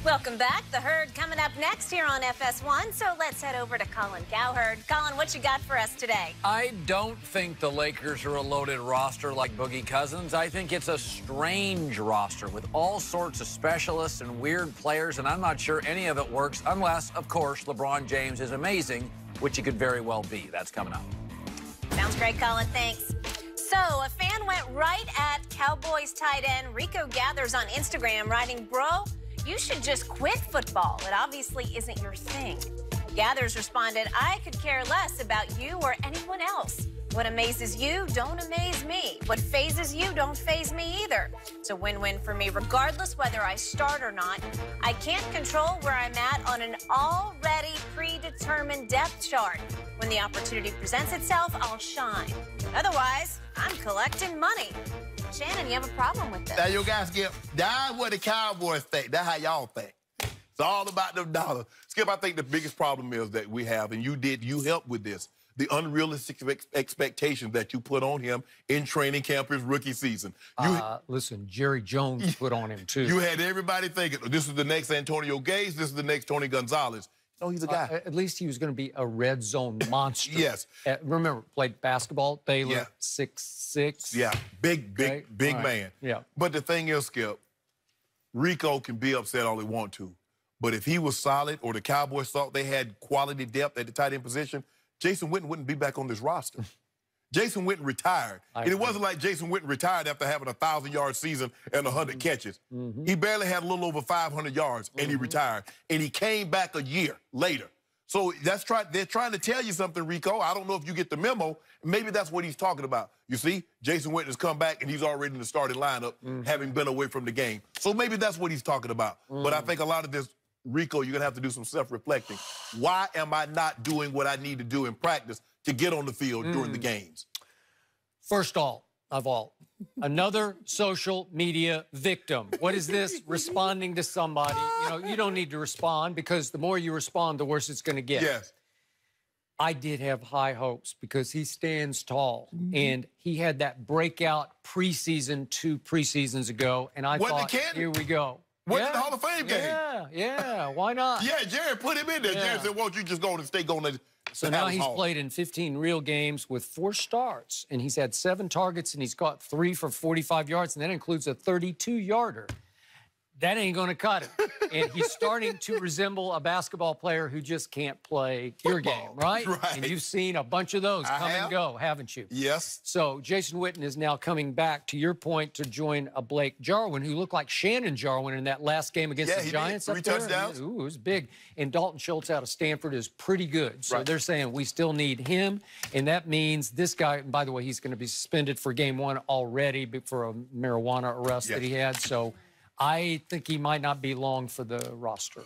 Welcome back. The Herd coming up next here on FS1. So let's head over to Colin Cowherd. Colin, what you got for us today? I don't think the Lakers are a loaded roster like Boogie Cousins. I think it's a strange roster with all sorts of specialists and weird players, and I'm not sure any of it works unless, of course, LeBron James is amazing, which he could very well be. That's coming up. Sounds great, Colin. Thanks. So a fan went right at Cowboys tight end Rico Gathers on Instagram, writing, "Bro, you should just quit football. It obviously isn't your thing." Gathers responded, "I could care less about you or anyone else. What amazes you don't amaze me. What phases you don't faze me either. It's a win-win for me, regardless whether I start or not. I can't control where I'm at on an already predetermined depth chart. When the opportunity presents itself, I'll shine. Otherwise, I'm collecting money." Shannon, you have a problem with this? Now, you guys that's what the Cowboys think. That's how y'all think. It's all about them dollars. Skip, I think the biggest problem is that we have, and you helped with this, the unrealistic expectations that you put on him in training camp his rookie season. Listen, Jerry Jones put on him, too. You had everybody thinking, this is the next Antonio Gates, this is the next Tony Gonzalez. No, he's a guy. At least he was going to be a red zone monster. Yes. Remember, played basketball, Baylor, Yeah. 6'6". Yeah, big man. Yeah. But the thing is, Skip, Rico can be upset all he want to. But if he was solid or the Cowboys thought they had quality depth at the tight end position, Jason Witten wouldn't be back on this roster. Jason Witten retired. And it wasn't like Jason Witten retired after having a 1,000-yard season and 100 catches. He barely had a little over 500 yards, and he retired. And he came back a year later. So they're trying to tell you something, Rico. I don't know if you get the memo. Maybe that's what he's talking about. You see, Jason Witten has come back, and he's already in the starting lineup, having been away from the game. So maybe that's what he's talking about. But I think a lot of this, Rico, you're going to have to do some self-reflecting. Why am I not doing what I need to do in practice to get on the field during the games? First of all, another social media victim. What is this? Responding to somebody. You know, you don't need to respond because the more you respond, the worse it's going to get. Yes. I did have high hopes because he stands tall, and he had that breakout preseason 2 preseasons ago, and I thought, here we go. Went to the Hall of Fame game. Yeah, why not? Yeah, Jared put him in there. Jared said, won't you just go and stay going to So now he's played in 15 real games with 4 starts, and he's had 7 targets, and he's got 3 for 45 yards, and that includes a 32-yarder. That ain't going to cut it. And he's starting to resemble a basketball player who just can't play your game, right? And you've seen a bunch of those come and go, haven't you? Yes. So Jason Witten is now coming back, to your point, to join a Blake Jarwin, who looked like Shannon Jarwin in that last game against the Giants. Did. 3 touchdowns. Ooh, it was big. And Dalton Schultz out of Stanford is pretty good. So they're saying we still need him, and that means this guy, and by the way, he's going to be suspended for game 1 already for a marijuana arrest that he had. So I think he might not be long for the roster.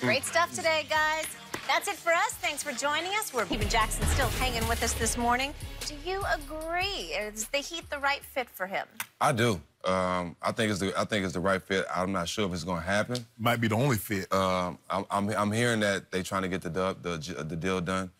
Great stuff today, guys. That's it for us. Thanks for joining us. Steven Jackson still hanging with us this morning. Do you agree? Is the Heat the right fit for him? I do. I think it's the right fit. I'm not sure if it's going to happen. Might be the only fit. I'm hearing that they're trying to get the deal done.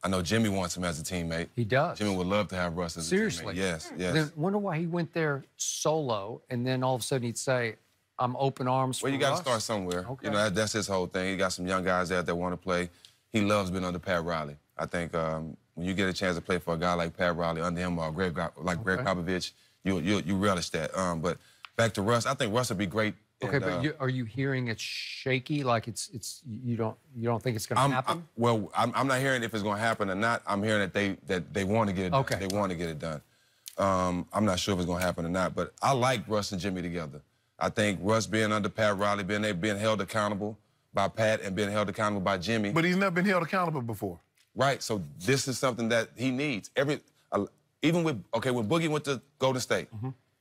I know Jimmy wants him as a teammate. He does. Jimmy would love to have Russ as a teammate. Yes. Then wonder why he went there solo, and then all of a sudden he'd say, I'm open arms for Well, you got to Russ. start somewhere. Okay. You know, that's his whole thing. He got some young guys there that want to play. He loves being under Pat Riley. I think when you get a chance to play for a guy like Pat Riley under him or Greg Popovich, you relish that. But back to Russ, I think Russ would be great. Okay, but are you hearing it's shaky? Like you don't think it's going to happen? I'm not hearing if it's going to happen or not. I'm hearing that they want to get it done. They want to get it done. I'm not sure if it's going to happen or not, but I like Russ and Jimmy together. I think Russ being under Pat Riley, being held accountable by Pat and being held accountable by Jimmy. But he's never been held accountable before. Right, so this is something that he needs. Even when Boogie went to Golden State,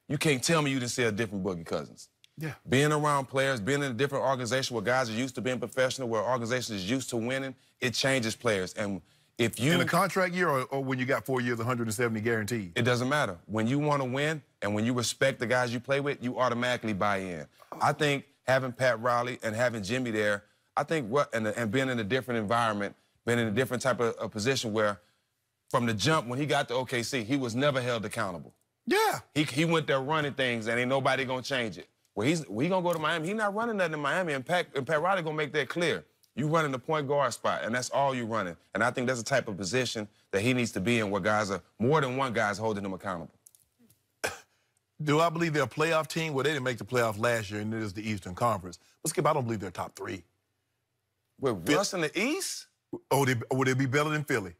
you can't tell me you didn't see a different Boogie Cousins. Yeah. Being around players, being in a different organization where guys are used to being professional, where organizations is used to winning, it changes players. And if you... In a contract year or when you got 4 years, 170 guaranteed? It doesn't matter. When you want to win and when you respect the guys you play with, you automatically buy in. I think having Pat Riley and having Jimmy there, I think and being in a different environment, being in a different type of position where from the jump when he got to OKC, he was never held accountable. Yeah. He went there running things and ain't nobody going to change it. Well, he's gonna go to Miami. He's not running nothing in Miami, and Pat Riley gonna make that clear. You running the point guard spot, and that's all you running. And I think that's the type of position that he needs to be in, where guys are more than one guy's holding him accountable. Do I believe they're a playoff team? Well, they didn't make the playoff last year, and it is the Eastern Conference. But Skip, I don't believe they're top 3. With Russ in the East? Oh, would they be better than Philly?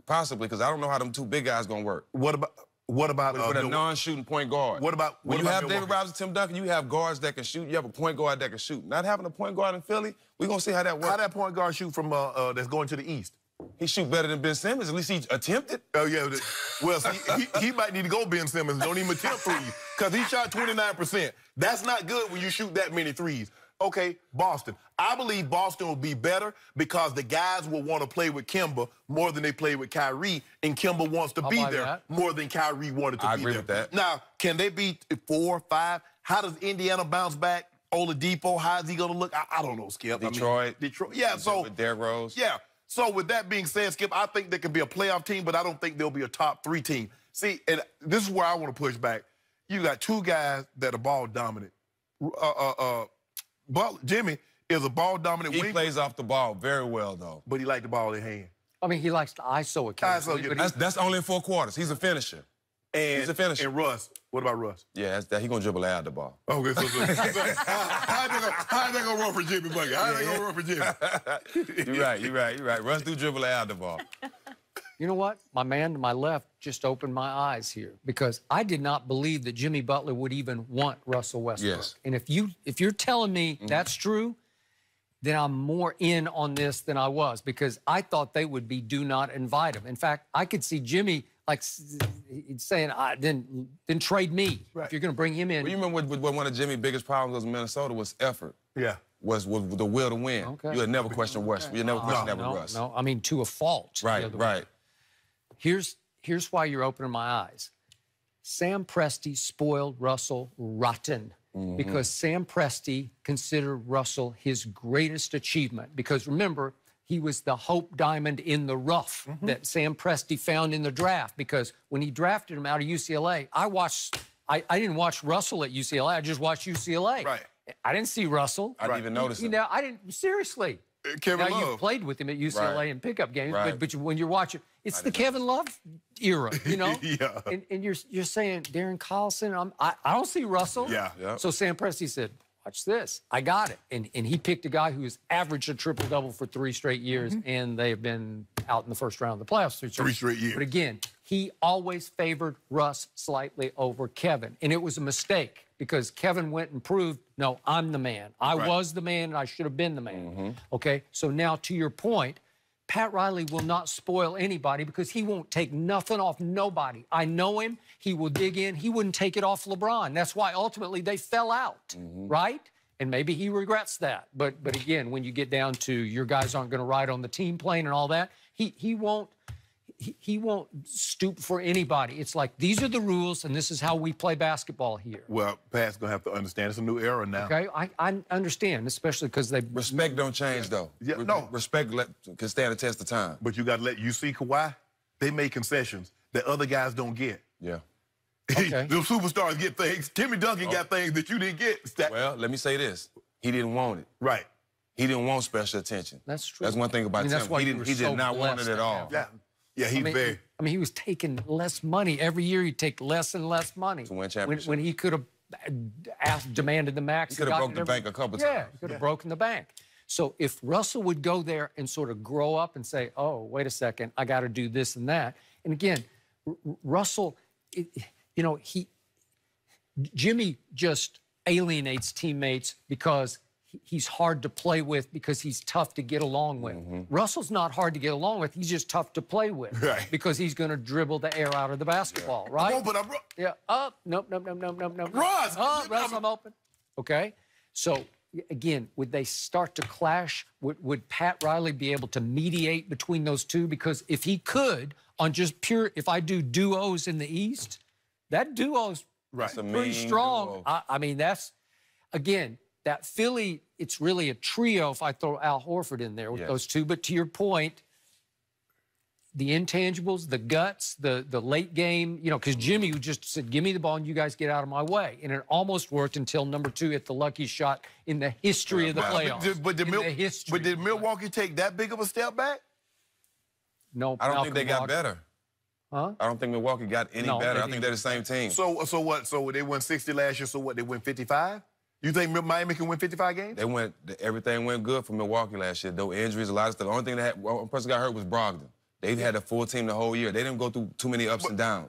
Possibly, because I don't know how them 2 big guys gonna work. What about with a non-shooting point guard? When you have David Robinson, Tim Duncan, you have guards that can shoot. You have a point guard that can shoot. Not having a point guard in Philly, we're gonna see how that works. How that point guard shoot from that's going to the East? He shoot better than Ben Simmons. At least he attempted. Oh yeah. Well, see, he might need to go Ben Simmons. Don't even attempt threes because he shot 29%. That's not good when you shoot that many threes. Okay, Boston. I believe Boston will be better because the guys will want to play with Kemba more than they play with Kyrie, and Kemba wants to be there more than Kyrie wanted to be there. I agree with that. Now, can they beat 4, 5? How does Indiana bounce back? Oladipo, how is he going to look? I don't know, Skip. Detroit. Yeah, so. With Derrick Rose. Yeah. So with that being said, Skip, I think they can be a playoff team, but I don't think they'll be a top 3 team. See, and this is where I want to push back. You got 2 guys that are ball dominant. Jimmy is a ball dominant wing. He plays off the ball very well, though. But he likes the ball in hand. I mean, he likes to ISO occasionally. That's only in 4 quarters. He's a finisher. He's a finisher. And Russ. What about Russ? Yeah, he's going to dribble out the ball. Okay, so how they going to run for Jimmy Bucket? How they going to run for Jimmy? You're right. Russ do dribble out the ball. You know what? My man to my left just opened my eyes here, because I did not believe that Jimmy Butler would even want Russell Westbrook. Yes. And if you're telling me that's true, then I'm more in on this than I was, because I thought they would be do not invite him. In fact, I could see Jimmy like saying, then trade me if you're going to bring him in. Well, you remember what one of Jimmy's biggest problems was in Minnesota was effort. Yeah. Was the will to win. Okay. You had never questioned West. You never questioned that with Russ. No, I mean, to a fault. Right. Here's why you're opening my eyes. Sam Presti spoiled Russell rotten, because Sam Presti considered Russell his greatest achievement. Because remember, he was the hope diamond in the rough that Sam Presti found in the draft. Because when he drafted him out of UCLA, I didn't watch Russell at UCLA. I just watched UCLA. Right. I didn't see Russell. I didn't even notice him. I didn't, seriously. Kevin Love. You played with him at UCLA in pickup games, but when you're watching, it's the Kevin Love era, you know? Yeah. And you're saying, Darren Collison, I don't see Russell. Yeah. So Sam Presti said, watch this. I got it. And he picked a guy who's averaged a triple-double for 3 straight years, and they have been out in the first round of the playoffs. 3 straight years. But again, he always favored Russ slightly over Kevin. And it was a mistake, because Kevin went and proved, no, I'm the man. I was the man, and I should have been the man. Okay? So now, to your point, Pat Riley will not spoil anybody, because he won't take nothing off nobody. I know him. He will dig in. He wouldn't take it off LeBron. That's why ultimately they fell out, right? And maybe he regrets that. But again, when you get down to your guys aren't going to ride on the team plane and all that, he won't stoop for anybody. It's like, these are the rules, and this is how we play basketball here. Well, Pat's going to have to understand. It's a new era now. Okay, I understand, especially because they... Respect don't change, though. Yeah, no. Respect can stand the test of time. But you got to you see Kawhi, they make concessions that other guys don't get. Yeah. Okay. The superstars get things. Timmy Duncan got things that you didn't get. Well, let me say this. He didn't want it. Right. He didn't want special attention. That's true. That's one thing about Tim. He did not want it at all. Yeah, he's very... I mean, he was taking less money. Every year he'd take less and less money. To win championship. When he could have demanded the max. He could have broken the bank a couple times. Yeah, he could have broken the bank. So if Russell would go there and sort of grow up and say, oh, wait a second, I got to do this and that. And again, Russell, Jimmy just alienates teammates because he's hard to play with, because he's tough to get along with. Russell's not hard to get along with. He's just tough to play with, because he's going to dribble the air out of the basketball, right? No, but I'm... Yeah. Nope. Russ! Russ, I'm open. Okay? So, again, would they start to clash? Would Pat Riley be able to mediate between those two? Because if he could, on just pure... If I do duos in the East, that duo's pretty strong. I mean, that's... Again... That Philly, it's really a trio if I throw Al Horford in there with those two. But to your point, the intangibles, the guts, the late game, you know, because Jimmy just said, give me the ball and you guys get out of my way. And it almost worked until number 2 hit the lucky shot in the history of the playoffs. But did Milwaukee take that big of a step back? No, I don't think they got better. Huh? I don't think Milwaukee got any better. I think they're the same team. So what? So they won 60 last year, so what, they win 55? You think Miami can win 55 games? Everything went good for Milwaukee last year. No injuries, a lot of stuff. The only thing one person got hurt was Brogdon. They had a full team the whole year. They didn't go through too many ups and downs.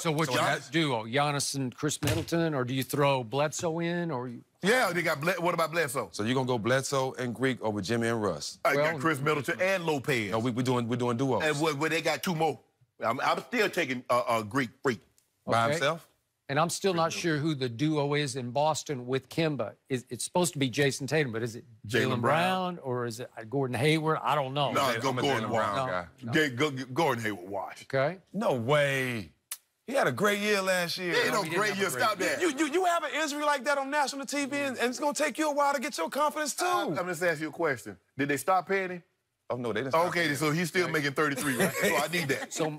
So what's that duo? Giannis and Chris Middleton, or do you throw Bledsoe in, or Yeah, they got what about Bledsoe? So you're gonna go Bledsoe and Greek over Jimmy and Russ? I got Chris Middleton and Lopez. No, we're doing duos. And they got 2 more. I'm still taking Greek Freak by himself. And I'm still not sure who the duo is in Boston with Kemba. It's supposed to be Jason Tatum, but is it Jaylen Brown or is it Gordon Hayward? I don't know. No, go Gordon Brown guy. Gordon Hayward wash. Okay. No way. He had a great year last year. He had a great year. Stop that. You have an injury like that on national TV, and it's going to take you a while to get your confidence, too. I'm just asking you a question. Did they stop paying him? Oh, no, they didn't stop Okay, so he's still making 33, right? So I need that. So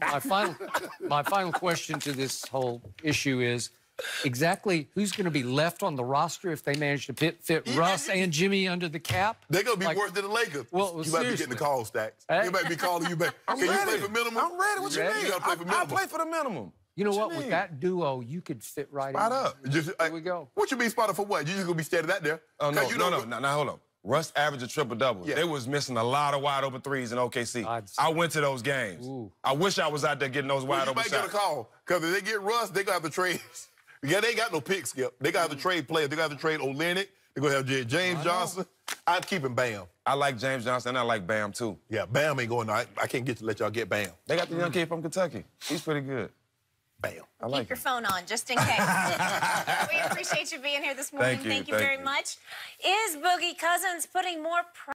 my final question to this whole issue is, exactly who's going to be left on the roster if they manage to fit Russ and Jimmy under the cap? They're going to be worse than the Lakers. Well, you might be getting the call stacks. Hey. You might be calling you back. I'm Can ready. you play for minimum? I'm ready. What you mean? You got to play for minimum. I play for the minimum. You know what? With that duo, you could fit right Spot in. up. Here we go. What you mean spotted for what? You just going to be standing out there? Oh, no, hold on. Russ averaged a triple-double. Yeah. They was missing a lot of wide-open threes in OKC. I went to those games. Ooh. I wish I was out there getting those wide-open shots. You might get a call, because if they get Russ, they going to have to trade. Yeah, they ain't got no pick, Skip. They got to trade players. They got to trade Olynyk. They're going to have James Johnson. I'm keeping Bam. I like James Johnson, and I like Bam, too. Yeah, Bam ain't going. I can't let y'all get Bam. They got the young kid from Kentucky. He's pretty good. Bam. I like Keep your phone on, just in case. We appreciate you being here this morning. Thank you very much. Is Boogie Cousins putting more pressure